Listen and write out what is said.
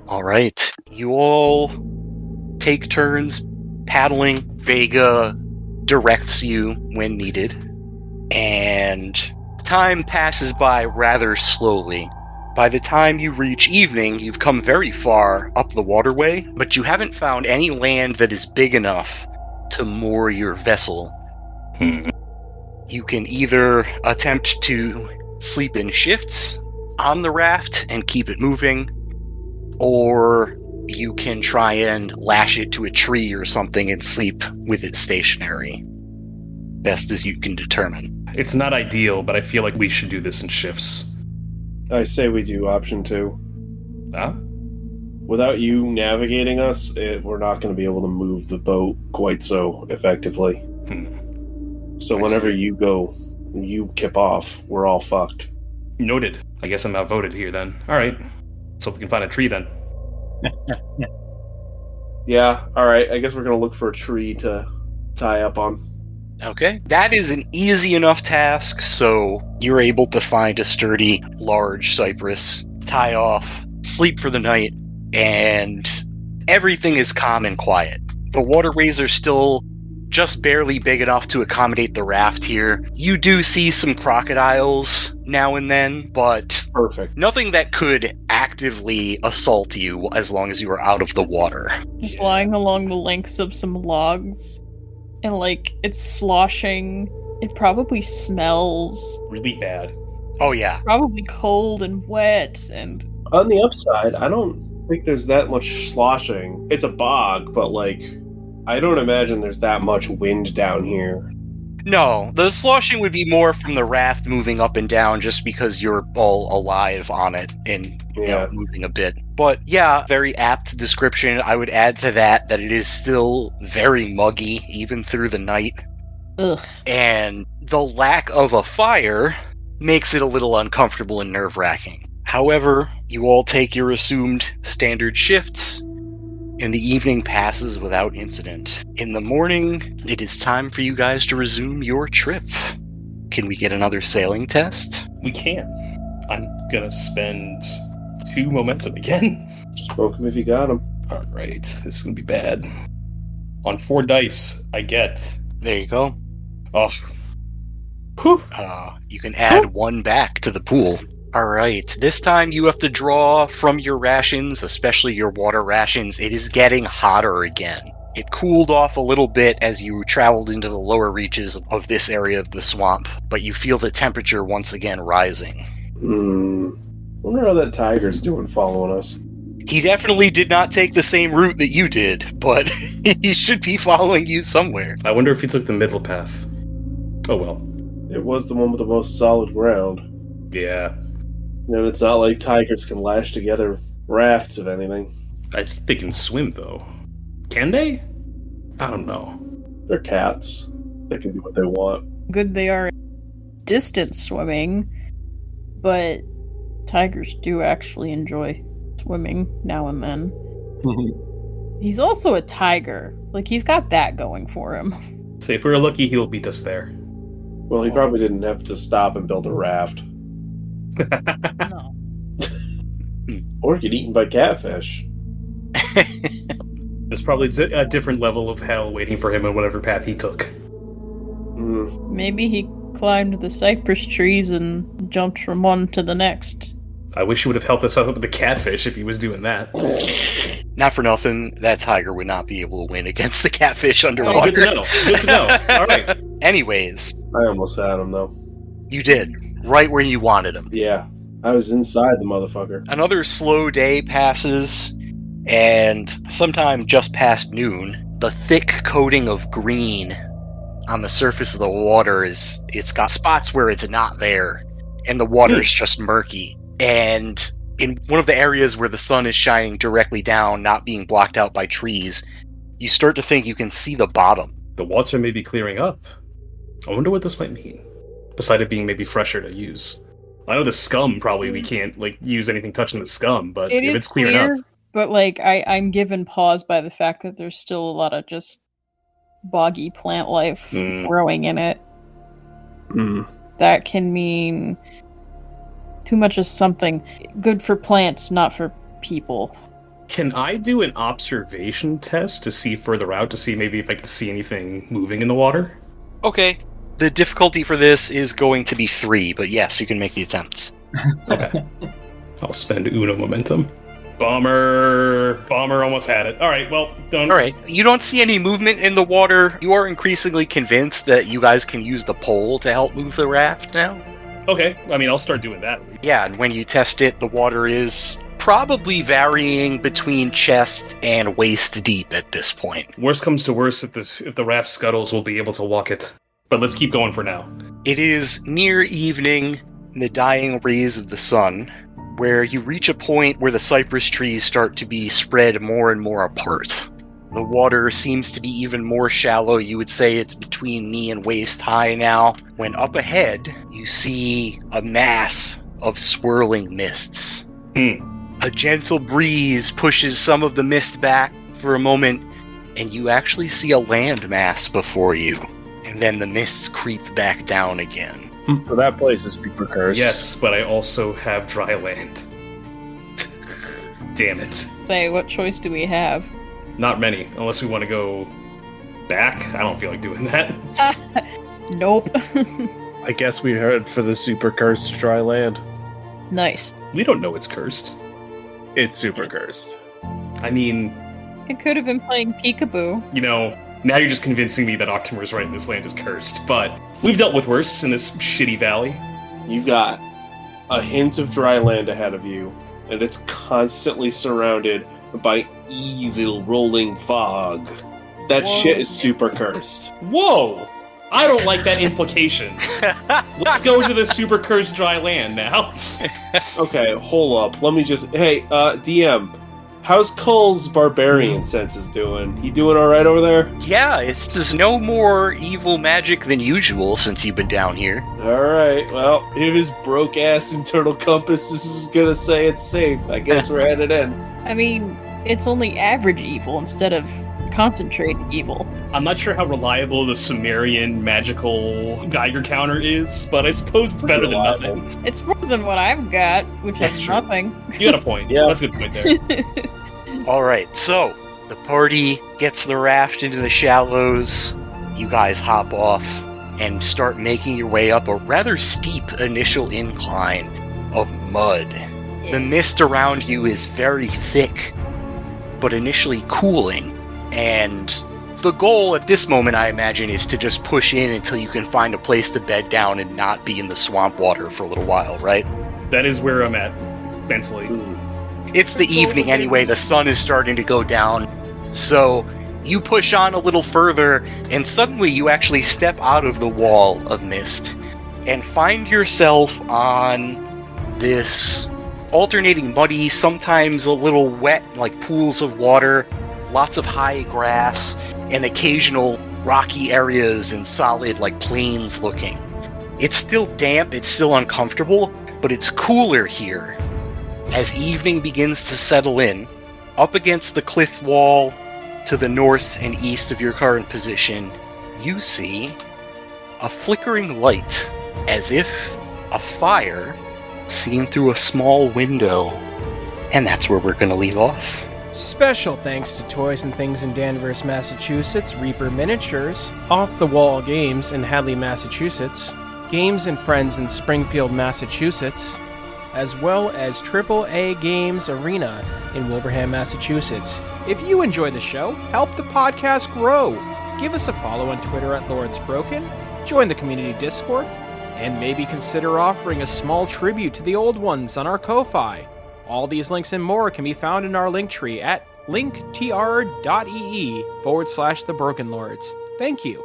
All right. You all take turns paddling. Vega directs you when needed. And time passes by rather slowly. By the time you reach evening, you've come very far up the waterway, but you haven't found any land that is big enough to moor your vessel. You can either attempt to sleep in shifts on the raft and keep it moving, or you can try and lash it to a tree or something and sleep with it stationary. Best as you can determine. It's not ideal, but I feel like we should do this in shifts. I say we do option 2. Huh? Without you navigating us, we're not going to be able to move the boat quite so effectively. So whenever you kip off, we're all fucked. Noted. I guess I'm outvoted here then. Alright. So we can find a tree then. Yeah, alright. I guess we're going to look for a tree to tie up on. Okay. That is an easy enough task, so you're able to find a sturdy, large cypress, tie off, sleep for the night, and everything is calm and quiet. The waterways are still just barely big enough to accommodate the raft here. You do see some crocodiles now and then, but Perfect. Nothing that could actively assault you as long as you are out of the water. Just lying along the lengths of some logs, and it's sloshing. It probably smells Really bad. Oh yeah. probably cold and wet, and On the upside, I don't think there's that much sloshing. It's a bog, but I don't imagine there's that much wind down here. No, the sloshing would be more from the raft moving up and down just because you're all alive on it and moving a bit. But yeah, very apt description. I would add to that it is still very muggy even through the night. ugh. And the lack of a fire makes it a little uncomfortable and nerve-wracking. However, you all take your assumed standard shifts, and the evening passes without incident. In the morning, it is time for you guys to resume your trip. Can we get another sailing test? We can. I'm gonna spend 2 momentum again. Smoke them if you got them. Alright, this is gonna be bad. On 4 dice, I get... There you go. Oh. Whew. You can add 1 back to the pool. Alright, this time you have to draw from your rations, especially your water rations. It is getting hotter again. It cooled off a little bit as you traveled into the lower reaches of this area of the swamp, but you feel the temperature once again rising. Wonder how that tiger's doing following us. He definitely did not take the same route that you did, but he should be following you somewhere. I wonder if he took the middle path. Oh well. It was the one with the most solid ground. Yeah. And it's not like tigers can lash together rafts of anything. I think they can swim, though. Can they? I don't know. They're cats. They can do what they want. Good they are at distance swimming, but tigers do actually enjoy swimming now and then. He's also a tiger. He's got that going for him. So if we're lucky, he'll beat us there. Well, he probably didn't have to stop and build a raft. No. Or get eaten by catfish. There's probably a different level of hell waiting for him on whatever path he took. Maybe he climbed the cypress trees and jumped from one to the next. I wish he would have helped us out with the catfish if he was doing that. Not for nothing, that tiger would not be able to win against the catfish underwater. Oh, good to know. Good to know. All right. Anyways. I almost had him, though. You did. Right where you wanted him. Yeah. I was inside the motherfucker. Another slow day passes, and sometime just past noon, the thick coating of green on the surface of the water it's got spots where it's not there, and the water is just murky. And in one of the areas where the sun is shining directly down, not being blocked out by trees, you start to think you can see the bottom. The water may be clearing up. I wonder what this might mean. Besides it being maybe fresher to use. I know the scum probably we can't use anything touching the scum, but if it's clearing up. But I'm given pause by the fact that there's still a lot of just boggy plant life growing in it. That can mean too much of something good for plants, not for people. Can I do an observation test to see further out, to see maybe if I can see anything moving in the water? Okay. The difficulty for this is going to be 3, but yes, you can make the attempt. Okay. I'll spend Uno momentum. Bummer almost had it. All right, well, done. All right, you don't see any movement in the water. You are increasingly convinced that you guys can use the pole to help move the raft now. Okay, I mean, I'll start doing that. Yeah, and when you test it, the water is probably varying between chest and waist deep at this point. Worst comes to worst, if the raft scuttles, we'll be able to walk it. But let's keep going for now. It is near evening, in the dying rays of the sun, where you reach a point where the cypress trees start to be spread more and more apart. The water seems to be even more shallow. You would say it's between knee and waist high now. When up ahead, you see a mass of swirling mists. A gentle breeze pushes some of the mist back for a moment, and you actually see a land mass before you. And then the mists creep back down again. So that place is super cursed. Yes, but I also have dry land. Damn it. Say, what choice do we have? Not many, unless we want to go back. I don't feel like doing that. Nope. I guess we heard for the super cursed dry land. Nice. We don't know it's cursed. It's super cursed. I mean... It could have been playing peekaboo. You know, now you're just convincing me that Octomer's right and this land is cursed, but we've dealt with worse in this shitty valley. You've got a hint of dry land ahead of you, and it's constantly surrounded by evil rolling fog. That shit is super cursed. Whoa! I don't like that implication. Let's go to the super cursed dry land now. Okay, hold up. Let me just... Hey, DM, how's Cull's barbarian senses doing? He doing alright over there? Yeah, it's just no more evil magic than usual since you've been down here. Alright, well, if his broke-ass internal compass is gonna say it's safe, I guess we're headed in. I mean, it's only average evil instead of concentrated evil. I'm not sure how reliable the Sumerian magical Geiger counter is, but I suppose it's better than nothing. It's more than what I've got, which That's is true. nothing. You got a point. Yeah. That's a good point there. Alright, so the party gets the raft into the shallows. You guys hop off and start making your way up a rather steep initial incline of mud. The mist around you is very thick, but initially cooling. And the goal at this moment, I imagine, is to just push in until you can find a place to bed down and not be in the swamp water for a little while, right? That is where I'm at, mentally. It's the evening anyway, the sun is starting to go down. So you push on a little further, and suddenly you actually step out of the wall of mist and find yourself on this alternating muddy, sometimes a little wet, like pools of water, lots of high grass, and occasional rocky areas and solid, like plains looking. It's still damp, it's still uncomfortable, but it's cooler here. As evening begins to settle in, up against the cliff wall to the north and east of your current position, you see a flickering light, as if a fire seen through a small window. And that's where we're going to leave off. Special thanks to Toys and Things in Danvers, Massachusetts, Reaper Miniatures, Off the Wall Games in Hadley, Massachusetts, Games and Friends in Springfield, Massachusetts, as well as AAA Games Arena in Wilbraham, Massachusetts. If you enjoy the show, help the podcast grow. Give us a follow on Twitter at Lords Broken, join the community Discord, and maybe consider offering a small tribute to the old ones on our Ko-Fi. All these links and more can be found in our link tree at linktr.ee/thebrokenlords. Thank you.